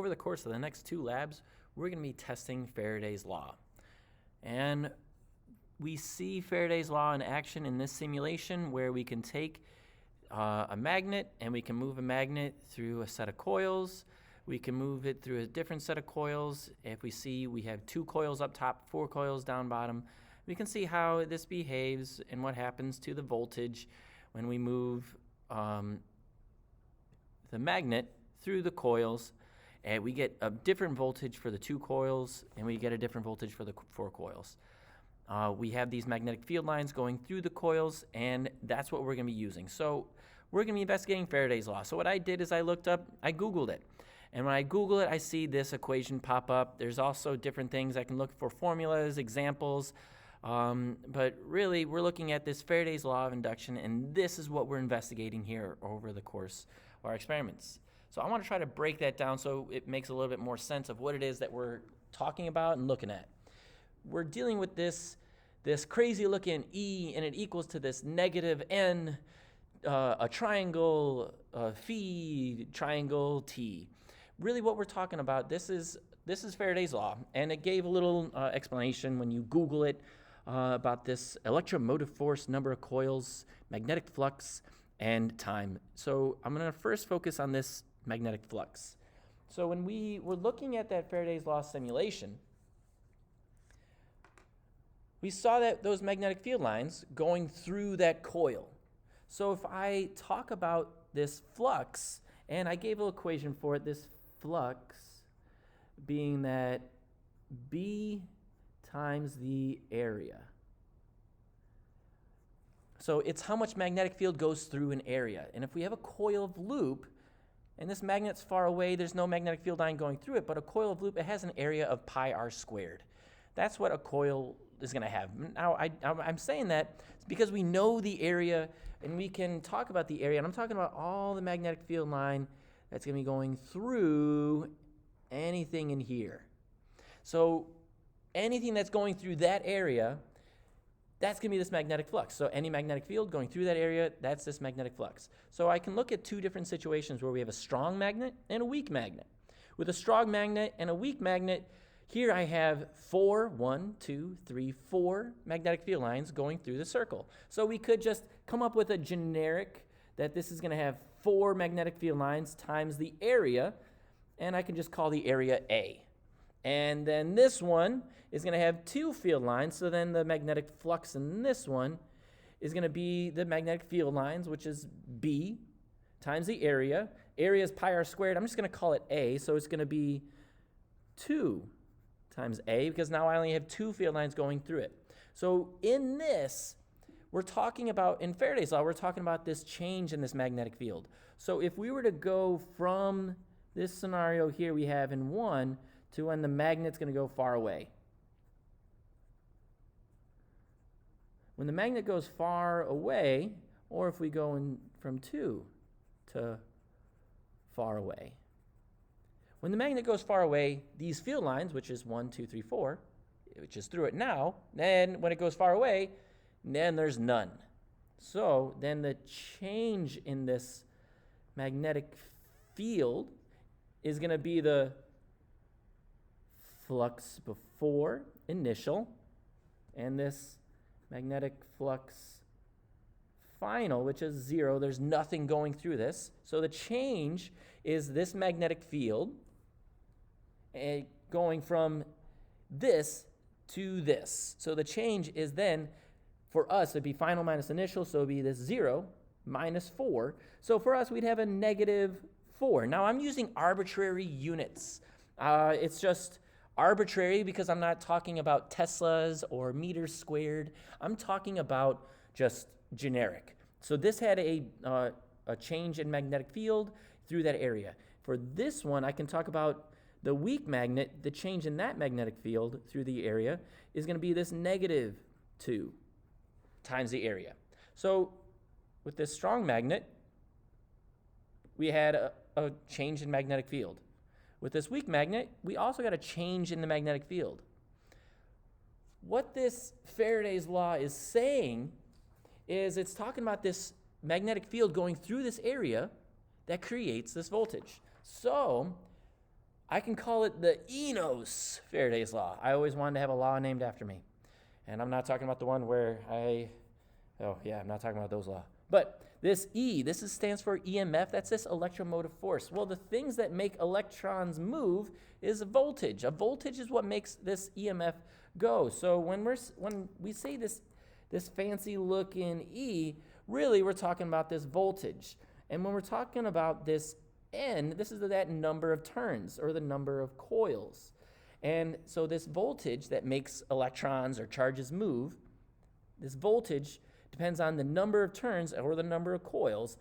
over the course of the next 2 labs, we're going to be testing Faraday's Law. And we see Faraday's Law in action in this simulation where we can take a magnet and we can move a magnet through a set of coils. We can move it through a different set of coils. If we see we have 2 coils up top, 4 coils down bottom, we can see how this behaves and what happens to the voltage when we move the magnet through the coils. And we get a different voltage for the 2 coils, and we get a different voltage for the 4 coils. We have these magnetic field lines going through the coils, and that's what we're going to be using. So we're going to be investigating Faraday's Law. So what I did is I Googled it. And when I Google it, I see this equation pop up. There's also different things. I can look for formulas, examples. But really, we're looking at this Faraday's Law of induction, and this is what we're investigating here over the course of our experiments. So I want to try to break that down so it makes a little bit more sense of what it is that we're talking about and looking at. We're dealing with this crazy looking E, and it equals to this negative N, a triangle, phi, triangle T. Really what we're talking about, this is Faraday's Law, and it gave a little explanation when you Google it about this electromotive force, number of coils, magnetic flux, and time. So I'm going to first focus on this magnetic flux. So when we were looking at that Faraday's Law simulation, we saw that those magnetic field lines going through that coil. So if I talk about this flux, and I gave an equation for it, this flux being that B times the area. So it's how much magnetic field goes through an area. And if we have a coil of loop, and this magnet's far away, there's no magnetic field line going through it, but a coil of loop, it has an area of pi r squared. That's what a coil is going to have. Now, I'm saying that because we know the area, and we can talk about the area, and I'm talking about all the magnetic field line that's going to be going through anything in here. So anything that's going through that area, that's going to be this magnetic flux. So any magnetic field going through that area, that's this magnetic flux. So I can look at 2 different situations where we have a strong magnet and a weak magnet. With a strong magnet and a weak magnet, here I have 4 magnetic field lines going through the circle. So we could just come up with a generic that this is going to have 4 magnetic field lines times the area, and I can just call the area A. And then this one is going to have 2 field lines, so then the magnetic flux in this one is going to be the magnetic field lines, which is B times the area. Area is pi r squared. I'm just going to call it A, so it's going to be 2 times A, because now I only have 2 field lines going through it. So in this, we're talking about, in Faraday's Law, we're talking about this change in this magnetic field. So if we were to go from this scenario here we have in 1 to when the magnet's going to go far away. When the magnet goes far away, or if we go from 2 to far away. When the magnet goes far away, these field lines, which is 1, 2, 3, 4, which is through it now, then when it goes far away, then there's none. So then the change in this magnetic field is going to be the flux before initial and this magnetic flux final, which is 0. There's nothing going through this. So the change is this magnetic field going from this to this. So the change is then, for us, it'd be final minus initial, so it'd be this 0 minus 4. So for us, we'd have a negative 4. Now, I'm using arbitrary units. It's just arbitrary because I'm not talking about Teslas or meters squared. I'm talking about just generic. So this had a change in magnetic field through that area. For this one, I can talk about the weak magnet. The change in that magnetic field through the area is going to be this negative 2 times the area. So with this strong magnet, we had a change in magnetic field. With this weak magnet, we also got a change in the magnetic field. What this Faraday's Law is saying is it's talking about this magnetic field going through this area that creates this voltage. So I can call it the Enos Faraday's Law. I always wanted to have a law named after me. And I'm not talking about the one where I'm not talking about those laws. But this stands for EMF. That's this electromotive force. Well, the things that make electrons move is a voltage. A voltage is what makes this EMF go. So when we say this fancy looking E, really we're talking about this voltage. And when we're talking about this N, this is that number of turns or the number of coils. And so this voltage that makes electrons or charges move, this voltage depends on the number of turns or the number of coils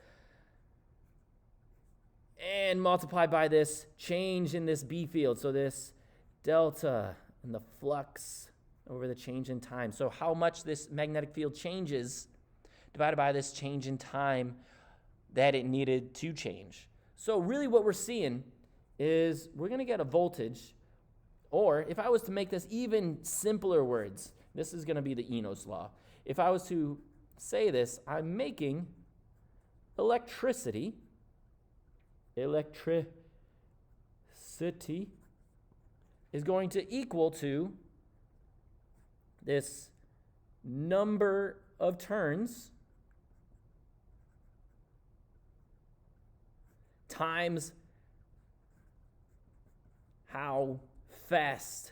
and multiplied by this change in this B field. So this delta and the flux over the change in time. So how much this magnetic field changes divided by this change in time that it needed to change. So really what we're seeing is we're going to get a voltage, or if I was to make this even simpler words, this is going to be the Enos Law. If I was to say this, I'm making electricity is going to equal to this number of turns times how fast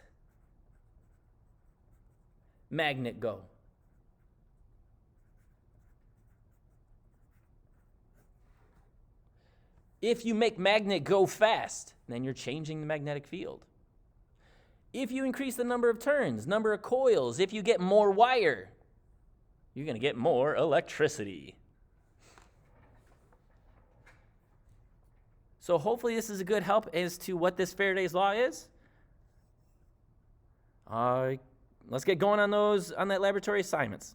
magnet go. If you make magnet go fast, then you're changing the magnetic field. If you increase the number of turns, number of coils, if you get more wire, you're going to get more electricity. So hopefully this is a good help as to what this Faraday's Law is. Let's get going on that laboratory assignments.